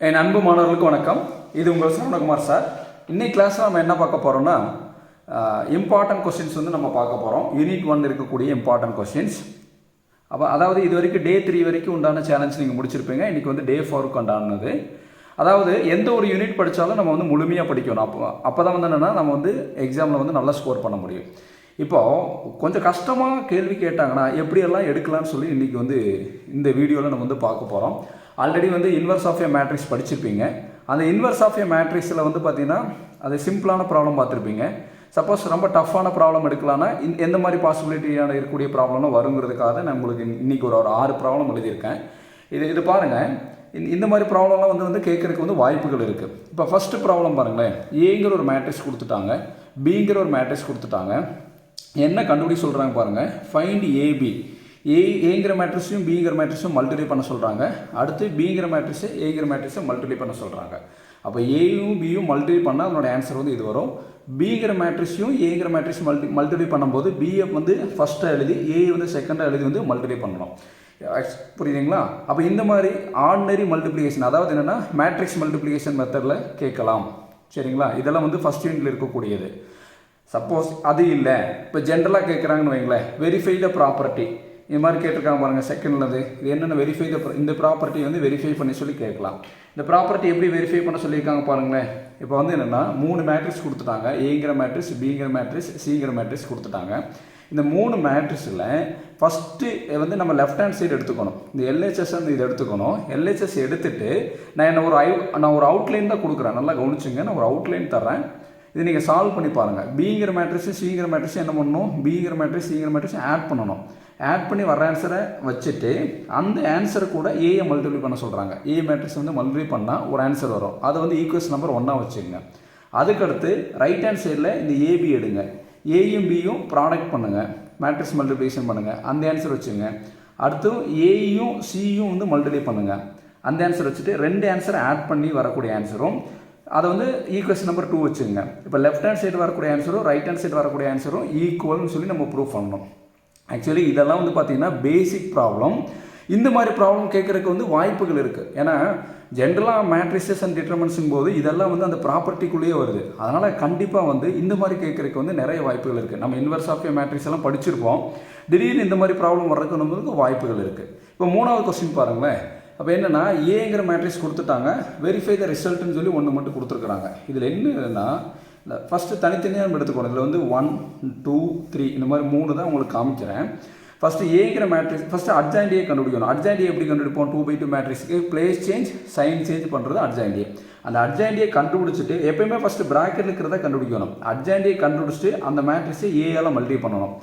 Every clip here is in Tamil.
என் அன்பு மாணவர்களுக்கு வணக்கம். இது உங்கள் சரவணகுமார் சார். இன்னைக்கு கிளாஸில் நம்ம என்ன பார்க்க போகிறோம்னா இம்பார்ட்டன்ட் கொஸ்டின்ஸ் நம்ம பார்க்க போகிறோம். யூனிட் 1 இருக்கக்கூடிய இம்பார்ட்டன்ட் கொஸ்டின்ஸ். அதாவது இது வரைக்கும் டே 3 வரைக்கும் உண்டான சேலஞ்ச் நீங்கள் முடிச்சிருப்பீங்க. இன்றைக்கி டே 4க்கு உண்டானது. அதாவது எந்த ஒரு யூனிட் படித்தாலும் நம்ம முழுமையாக படிக்கணும். அப்போ தான் என்னென்னா நம்ம எக்ஸாமில் நல்லா ஸ்கோர் பண்ண முடியும். இப்போது கொஞ்சம் கஷ்டமாக கேள்வி கேட்டாங்கன்னா எப்படியெல்லாம் எடுக்கலாம்னு சொல்லி இன்றைக்கி இந்த வீடியோவில் நம்ம பார்க்க போகிறோம். Already inverse of A matrix படிச்சிருப்பீங்க. அந்த இன்வர்ஸ் ஆஃப் ஏ மேட்ரிக்ஸில் பார்த்தீங்கன்னா அது சிம்பிளான ப்ராப்ளம் பார்த்துருப்பீங்க. சப்போஸ் ரொம்ப டஃப்பான ப்ராப்ளம் எடுக்கலான்னா எந்த மாதிரி பாசிபிலிட்டியான இருக்கக்கூடிய ப்ராப்ளம்லாம் வருங்கிறதுக்காக நான் உங்களுக்கு இன்றைக்கி ஒரு 6 ப்ராப்ளம் எழுதியிருக்கேன். இது பாருங்கள். இந்த மாதிரி ப்ராப்ளம்லாம் கேட்குறதுக்கு வாய்ப்புகள் இருக்குது. இப்போ ஃபஸ்ட்டு ப்ராப்ளம் பாருங்களேன். ஏங்கிற ஒரு மேட்ரிக்ஸ் கொடுத்துட்டாங்க, பிங்கிற ஒரு மேட்ரிக்ஸ் கொடுத்துட்டாங்க. என்ன கண்டுபிடி சொல்கிறாங்க பாருங்கள். Find A B. ஏங்கிற மேட்ரிக்ஸையும் பிங்கிற மேட்ரிக்ஸும் மல்டிப்ளை பண்ண சொல்கிறாங்க. அடுத்து பிங்கிற மேட்ரிக்ஸை ஏங்கிற மேட்ரிக்ஸை மல்டிப்ளை பண்ண சொல்கிறாங்க. அப்போ ஏயும் பியும் மல்டிப்ளை பண்ணால் அதனோட ஆன்சர் இது வரும். பிங்கிற மேட்ரிக்ஸையும் ஏங்கிற மேட்ரிக்ஸ் மல்டிப்ளை பண்ணும்போது பியை ஃபஸ்ட்டாக எழுதி ஏ செகண்டாக எழுதி மல்டிப்ளை பண்ணணும். புரியுதுங்களா? அப்போ இந்த மாதிரி ஆர்டினரி மல்டிப்ளிகேஷன், அதாவது என்னென்னா மேட்ரிக்ஸ் மல்டிப்ளிகேஷன் மெத்தடில் கேட்கலாம். சரிங்களா? இதெல்லாம் ஃபஸ்ட் யூனிட்டில் இருக்கக்கூடியது. சப்போஸ் அது இல்லை, இப்போ ஜென்ரலாக கேட்குறாங்கன்னு வைங்களேன். வெரிஃபை த ப்ராப்பர்ட்டி இது மாதிரி கேட்டிருக்காங்க பாருங்கள். செகண்ட்லது இது என்னென்ன வெரிஃபை இந்த ப்ராப்பர்ட்டி வெரிஃபை பண்ணி சொல்லி கேட்கலாம். இந்த ப்ராப்பர்ட்டி எப்படி வெரிஃபை பண்ண சொல்லியிருக்காங்க பாருங்களேன். இப்போ என்னென்னா 3 மேட்ரிக்ஸ் கொடுத்துட்டாங்க. ஏங்கிற மேட்ரிக்ஸ், பிங்கிற மேட்ரிக்ஸ், சிங்கிற மேட்ரிக்ஸ் கொடுத்துட்டாங்க. இந்த 3 மேட்ரிக்ஸில் ஃபஸ்ட்டு நம்ம லெஃப்ட் ஹேண்ட் சைடு எடுத்துக்கணும். இந்த எல்ஹெச்எஸ் இது எடுத்துக்கணும். எல்ஹெச்எஸ் எடுத்துகிட்டு நான் ஒரு அவுட்லைன் தான் கொடுக்குறேன். நல்லா கவனிச்சுங்க. நான் ஒரு அவுட்லைன் தர்றேன். இது நீங்கள் சால்வ் பண்ணி பாருங்கள். பிங்கிற மேட்ரிக்ஸ், சிங்கிற மேட்ரிக்ஸ் என்ன பண்ணணும்? பிங்கிற மேட்ரிக்ஸ், சிங்கிற மேட்ரிக்ஸ் ஆட் பண்ணணும். ஆட் பண்ணி வர ஆன்சரை வச்சுட்டு அந்த ஆன்சரை கூட ஏயை மல்டிப்ளை பண்ண சொல்கிறாங்க. ஏ மேட்ரிக்ஸ் மல்டிப்ளை பண்ணால் ஒரு ஆன்சர் வரும். அதை ஈக்குவேஷன் நம்பர் 1 வச்சுங்க. அதுக்கடுத்து ரைட் ஹேண்ட் சைடில் இந்த ஏபி எடுங்க. ஏயும் பியும் ப்ராடக்ட் பண்ணுங்கள், மேட்ரிக்ஸ் மல்டிப்ளிகேஷன் பண்ணுங்கள். அந்த ஆன்சர் வச்சுங்க. அடுத்து ஏயும் சியும் மல்டிப்ளை பண்ணுங்கள். அந்த ஆன்சர் வச்சுட்டு 2 ஆன்சரை ஆட் பண்ணி வரக்கூடிய ஆன்சரும் அதை ஈக்குவேஷன் நம்பர் 2 வச்சுங்க. இப்போ லெஃப்ட் ஹேண்ட் சைடு வரக்கூடிய ஆன்சரும் ரைட் ஹேண்ட் சைடு வரக்கூடிய ஆன்சரும் ஈக்குவல்னு சொல்லி நம்ம ப்ரூவ் பண்ணணும். ஆக்சுவலி இதெல்லாம் பார்த்தீங்கன்னா பேசிக் ப்ராப்ளம். இந்த மாதிரி ப்ராப்ளம் கேட்குறதுக்கு வாய்ப்புகள் இருக்குது. ஏன்னா ஜென்ரலாக மேட்ரிசஸ் அண்ட் டிட்டர்மினன்ட்ஸும் போது இதெல்லாம் அந்த ப்ராப்பர்ட்டிக்குள்ளேயே வருது. அதனால் கண்டிப்பாக இந்த மாதிரி கேட்குறதுக்கு நிறைய வாய்ப்புகள் இருக்குது. நம்ம இன்வர்ஸ் ஆஃப் ஏ மேட்ரிக்ஸ் எல்லாம் படிச்சிருப்போம். திடீர்னு இந்த மாதிரி ப்ராப்ளம் வர்றதுக்கு வாய்ப்புகள் இருக்குது. இப்போ 3வது கொஸ்டின் பாருங்களேன். அப்போ என்னென்னா ஏங்கிற மேட்ரிக்ஸ் கொடுத்துட்டாங்க. வெரிஃபை த ரிசல்ட்னு சொல்லி 1 மட்டும் கொடுத்துருக்குறாங்க. இதில் என்னன்னா ஃபஸ்ட்டு தனித்தனியாக நம்ம எடுத்துக்கணும். இதில் 1, 2, 3 இந்த மாதிரி 3 தான் உங்களுக்கு காமிக்கிறேன். ஃபஸ்ட்டு ஏங்கிற மேட்ரிக்ஸ் ஃபஸ்ட்டு அட்ஜாயிண்ட் ஏ கண்டுபிடிக்கணும். அட்ஜாயிண்ட் ஏ எப்படி கண்டுபிடிப்போம்? 2/2 மேட்ரிக்ஸுக்கு பிளேஸ் சேஞ்ச், சைன் சேஞ்ச் பண்ணுறது அட்ஜாயிண்ட் ஏ. அந்த அட்ஜாயிண்ட் ஏ கண்டுபிடிச்சிட்டு எப்பயுமே ஃபஸ்ட்டு ப்ராக்கெட்டில் இருக்கிறத கண்டுபிடிக்கணும். அட்ஜாயிண்ட் ஏ கண்டுபிடிச்சிட்டு அந்த மேட்ரிக்ஸை ஏயால் மல்டிப்ளை பண்ணணும்.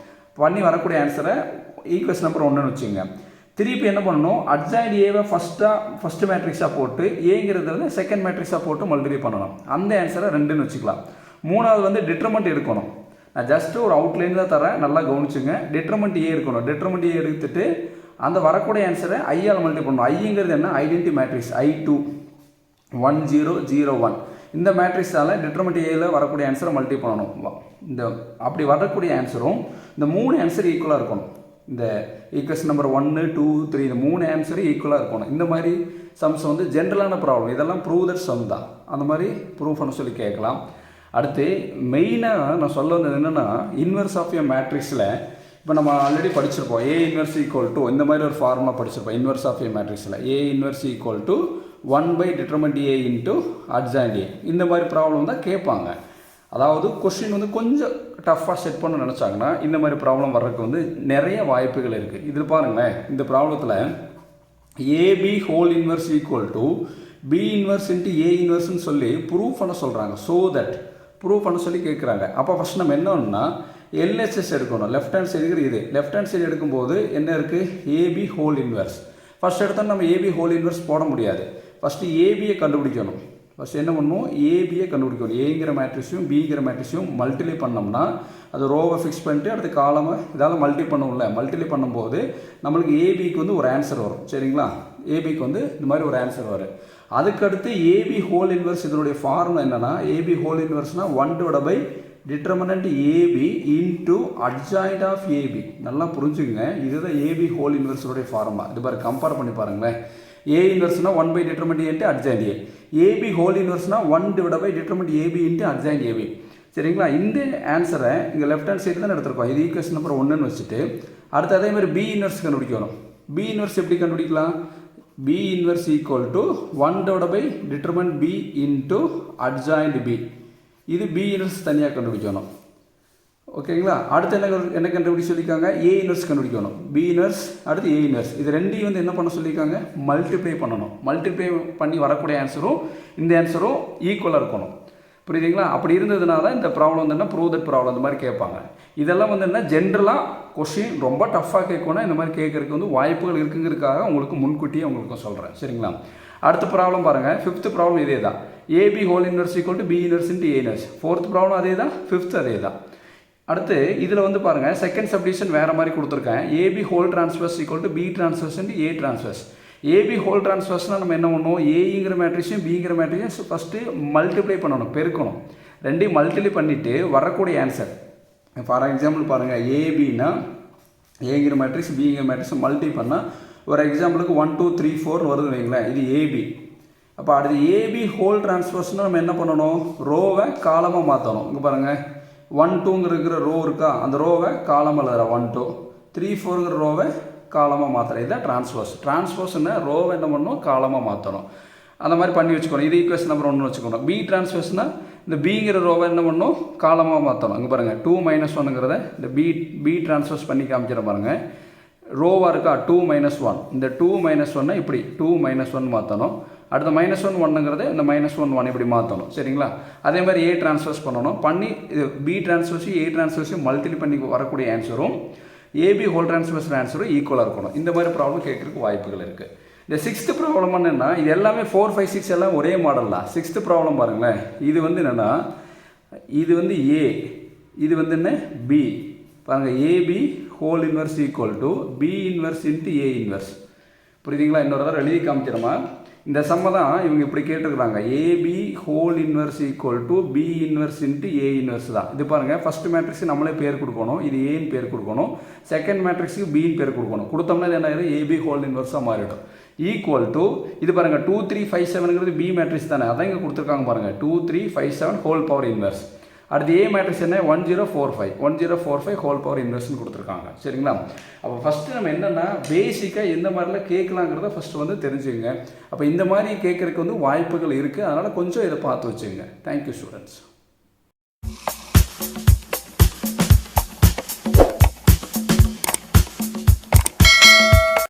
பண்ணி வரக்கூடிய ஆன்சரை ஈக்குவேஷன் நம்பர் 1ன்னு வச்சுங்க. திருப்பி என்ன பண்ணணும்? அட்ஜாயிண்ட் ஏவை ஃபஸ்ட்டு மேட்ரிக்ஸாக போட்டு ஏங்கிறத செகண்ட் மேட்ரிக்ஸாக போட்டு மல்டிப்ளை பண்ணணும். அந்த ஆன்சரை 2ன்னு வச்சுக்கலாம். 3வது டிட்டர்மெண்ட் எடுக்கணும். நான் ஜஸ்ட்டு ஒரு அவுட்லைன் தான் தரேன், நல்லா கவனிச்சுங்க. டிட்டர்மெண்ட் ஏ இருக்கணும். டிட்டர்மெண்ட் ஏ எடுத்துட்டு அந்த வரக்கூடிய ஆன்சரை ஐயால் மல்டிப்ளை பண்ணணும். ஐங்கிறது என்ன? Identity matrix. I2 1 0 0 1 இந்த மேட்ரிக்ஸால் டிட்டர்மெண்ட் ஏல வரக்கூடிய ஆன்சரை மல்டிப்ளை பண்ணணும். அப்படி வரக்கூடிய ஆன்சரும் இந்த 3 ஆன்சர் ஈக்குவலாக இருக்கணும். இந்த ஈக்குவேஷன் நம்பர் 1, 2, 3 இந்த 3 ஆன்சரு ஈக்குவலாக இருக்கணும். இந்த மாதிரி சம்ஸ் ஜென்ரலான ப்ராப்ளம். இதெல்லாம் ப்ரூவ் தட் சம் தான். அந்த மாதிரி ப்ரூவ் பண்ண சொல்லி கேட்கலாம். அடுத்து மெயினாக நான் சொல்ல வந்தது என்னென்னா இன்வர்ஸ் ஆஃப் ஏ மேட்ரிக்ஸில் இப்போ நம்ம ஆல்ரெடி படிச்சிருப்போம். ஏ இன்வர்ஸ் ஈக்குவல் டு இந்த மாதிரி ஒரு ஃபார்முலா படிச்சிருப்போம். இன்வர்ஸ் ஆஃப் ஏ மேட்ரிக்ஸில் ஏ இன்வர்ஸ் ஈக்குவல் டு 1/டிட்டர்மெண்ட் ஏ இன்ட்டு அட்ஜாயிண்ட் ஏ. இந்த மாதிரி ப்ராப்ளம் தான் கேட்பாங்க. அதாவது கொஸ்டின் கொஞ்சம் டஃப்பாக செட் பண்ண நினச்சாங்கன்னா இந்த மாதிரி ப்ராப்ளம் வர்றதுக்கு நிறைய வாய்ப்புகள் இருக்குது. இதில் பாருங்களேன். இந்த ப்ராப்ளத்தில் AB whole inverse equal to B inverse into A இன்வர்ஸ்ன்னு சொல்லி ப்ரூவ் பண்ண சொல்கிறாங்க. ஸோ தட் ப்ரூவ் பண்ண சொல்லி கேட்குறாங்க. அப்போ ஃபஸ்ட் நம்ம என்னன்னா எல்ஹெச்எஸ் எடுக்கணும். லெஃப்ட் ஹேண்ட் சைடு இது. லெஃப்ட் ஹேண்ட் சைடு எடுக்கும்போது என்ன இருக்குது? AB whole inverse. ஃபஸ்ட் எடுத்தால் நம்ம ஏபி ஹோல் இன்வர்ஸ் போட முடியாது. ஃபஸ்ட்டு ஏபியை கண்டுபிடிக்கணும். ஃபஸ்ட் என்ன பண்ணணும்? ஏபியை கண்டுபிடிக்கணும். ஏங்கிற மேட்ரிக்ஸையும் பிங்கிற மேட்ரிக்ஸையும் மல்டிப்ளை பண்ணோம்னா அது ரோவை ஃபிக்ஸ் பண்ணிட்டு அடுத்த காலமாக இதாவது மல்டிப்ளை பண்ணுவோம்ல. மல்டிப்ளை பண்ணும்போது நம்மளுக்கு ஏபிக்கு ஒரு ஆன்சர் வரும். சரிங்களா? ஏபிக்கு இந்த மாதிரி ஒரு ஆன்சர் வரும். அதுக்கடுத்து ஏபி ஹோல் இன்வர்ஸ் இதனுடைய ஃபார்முலா என்னென்னா ஏபி ஹோல் இன்வர்ஸ்னால் 1/டிட்டர்மினன்ட் AB into adjoint of AB. நல்லா புரிஞ்சுங்க. இதுதான் ஏபி ஹோல் இன்வர்ஸோடைய ஃபார்முலா. இது பாரு கம்பேர் பண்ணி பாருங்களேன். A inverse 1 by determinant A into adjoint A. AB whole inverse 1 divided by determinant AB into adjoint AB. சரிங்களா? இந்த ஆன்சரை இங்கே லெஃப்ட் ஹேண்ட் சைடு தான் எடுத்துருக்கோம். இது ஈக்குவேஷன் நம்பர் 1ன்னு வச்சுட்டு அடுத்து அதே மாதிரி B இன்வெர்ஸ் கண்டுபிடிக்கணும். B இன்வெர்ஸ் எப்படி கண்டுபிடிக்கலாம்? B inverse equal to 1 divided by determinant B into adjoint B. இது B இன்வெர்ஸ் தனியாக கண்டுபிடிக்கணும். ஓகேங்களா? அடுத்து என்ன கண்டுபிடிச்சு சொல்லியிருக்காங்க? A இன்வெர்ஸ் கண்டுபிடிக்கணும். B இன்வெர்ஸ் அடுத்து A இன்வெர்ஸ். இது ரெண்டையும் வந்து என்ன பண்ண சொல்லியிருக்காங்க? மல்டிப்ளை பண்ணணும். மல்டிப்ளை பண்ணி வரக்கூடிய ஆன்சரும் இந்த ஆன்சரும் ஈக்குவலாக இருக்கணும். புரியுதுங்களா? அப்படி இருந்ததுனால இந்த ப்ராப்ளம் வந்து என்ன ப்ரூவ் தட் ப்ராப்ளம் இந்த மாதிரி கேட்பாங்க. இதெல்லாம் வந்து என்ன ஜென்ரலாக கொஸ்டின் ரொம்ப டஃப்பாக கேட்கணும். இந்த மாதிரி கேட்கறதுக்கு வந்து வாய்ப்புகள் இருக்குங்கிறதுக்காக உங்களுக்கு முன்கூட்டியே உங்களுக்கு சொல்கிறேன். சரிங்களா? அடுத்த ப்ராப்ளம் பாருங்கள். 5th ப்ராப்ளம் இதே தான். AB whole inverse equal to B inverse into A inverse. 4th problem அதே தான். 5th அதே தான். அடுத்து இதில் வந்து பாருங்கள் செகண்ட் சப்டிவிஷன் வேறு மாதிரி கொடுத்துருக்கேன். AB whole transverse equal to B transverse into A transverse. AB whole டிரான்ஸ்வர்ஸ்னால் நம்ம என்ன பண்ணணும்? ஏங்கிற மேட்ரிக்ஸையும் பிங்கிற மேட்ரிக்ஸையும் ஃபஸ்ட்டு மல்டிப்ளை பண்ணணும், பெருக்கணும். ரெண்டையும் மல்டிப்ளை பண்ணிவிட்டு வரக்கூடிய ஆன்சர் ஃபார் எக்ஸாம்பிள் பாருங்கள். ஏபின்னா ஏங்கிற மேட்ரிக்ஸ் பிங்கிற மேட்ரிக்ஸ் மல்டிப்ளை பண்ணால் ஒரு எக்ஸாம்பிளுக்கு 1 2 3 4 வருது வைங்களேன். இது ஏபி. அப்போ அடுத்து ஏபி ஹோல் டிரான்ஸ்வர்ஸ்னால் நம்ம என்ன பண்ணணும்? ரோவை காலமாக மாற்றணும். இங்கே பாருங்கள் 1 2ங்கிற ரோ இருக்கா, அந்த ரோவை காலமாக எழுதுற 1 2 3 4ங்கிற ரோவை காலமாக மாற்றணும். இதுதான் டிரான்ஸ்வர்ஸ். டிரான்ஸ்வர்ஸ்னா ரோவை என்ன பண்ணணும்? காலமாக மாற்றணும். அந்த மாதிரி பண்ணி வச்சுக்கணும். இது ஈக்குவேஷன் நம்பர் 1 வச்சுக்கணும். பி டிரான்ஸ்வர்ஸ்னால் இந்த பிங்கிற ரோவை என்ன பண்ணணும்? காலமாக மாற்றணும். இங்கே பாருங்கள் 2 - 1ங்கிறத இந்த பி டிரான்ஸ்வர்ஸ் பண்ணி காமிச்சிட பாருங்கள். ரோவாக இருக்கா 2 - 1. இந்த 2 - 1 இப்படி 2 - 1 மாற்றணும். அடுத்த -1 1ங்கிறத இந்த -1 1 இப்படி மாற்றணும். சரிங்களா? அதே மாதிரி ஏ டிரான்ஸ்வர்ஸ் பண்ணணும். பண்ணி இது பி டிரான்ஸ்வர்ஸையும் ஏ டிரான்ஸ்வர்ஸையும் மல்டிப்ளை பண்ணி வரக்கூடிய ஆன்சரும் ஏபி ஹோல் டிரான்ஸ்வர்ஸ் ஆன்சரும் ஈக்குவலாக இருக்கணும். இந்த மாதிரி ப்ராப்ளம் கேட்கறதுக்கு வாய்ப்புகள் இருக்குது. இந்த 6th ப்ராப்ளம் என்னென்னா இது எல்லாமே 4 5 6 எல்லாம் ஒரே மாடல் தான். 6th ப்ராப்ளம் பாருங்களேன். இது வந்து என்னென்னா இது வந்து ஏ, இது வந்து என்ன பி. பாருங்கள் A B whole inverse equal to B inverse into A inverse. புரியுதுங்களா? இன்னொரு தடவை எழுதி காமிச்சிடமா? இந்த சம்மை தான் இவங்க இப்படி கேட்டுருக்குறாங்க. AB whole inverse equal to B inverse into A inverse தான். இது பாருங்கள் ஃபஸ்ட் மேட்ரிக்ஸுக்கு நம்மளே பேர் கொடுக்கணும். இது ஏன்னு பேர் கொடுக்கணும். செகண்ட் மேட்ரிக்ஸுக்கு பின்னு பேர் கொடுக்கணும். கொடுத்தோம்னா இது என்ன ஆயிடும்? ஏபி ஹோல் இன்வெர்ஸாக மாறிடும். ஈக்குவல் டு இது பாருங்கள் 2 3 5 7ங்கிறது பி மேட்ரிக்ஸ் தானே, அதான் இங்கே கொடுத்துருக்காங்க பாருங்கள். 2 3 5 7 ஹோல் பவர் இன்வெர்ஸ். அடுத்து ஏ மேட்ரிக்ஸ் என்ன? 1045 ஹோல் பவர் இன்வெர்ஸ்னு கொடுத்துருக்காங்க. சரிங்களா? அப்போ ஃபஸ்ட்டு நம்ம என்னென்னா பேசிக்காக எந்த மாதிரிலாம் கேட்கலாங்கிறத ஃபஸ்ட்டு வந்து தெரிஞ்சுங்க. அப்போ இந்த மாதிரி கேட்குறதுக்கு வந்து வாய்ப்புகள் இருக்குது. அதனால் கொஞ்சம் இதை பார்த்து வச்சுங்க. Thank you students.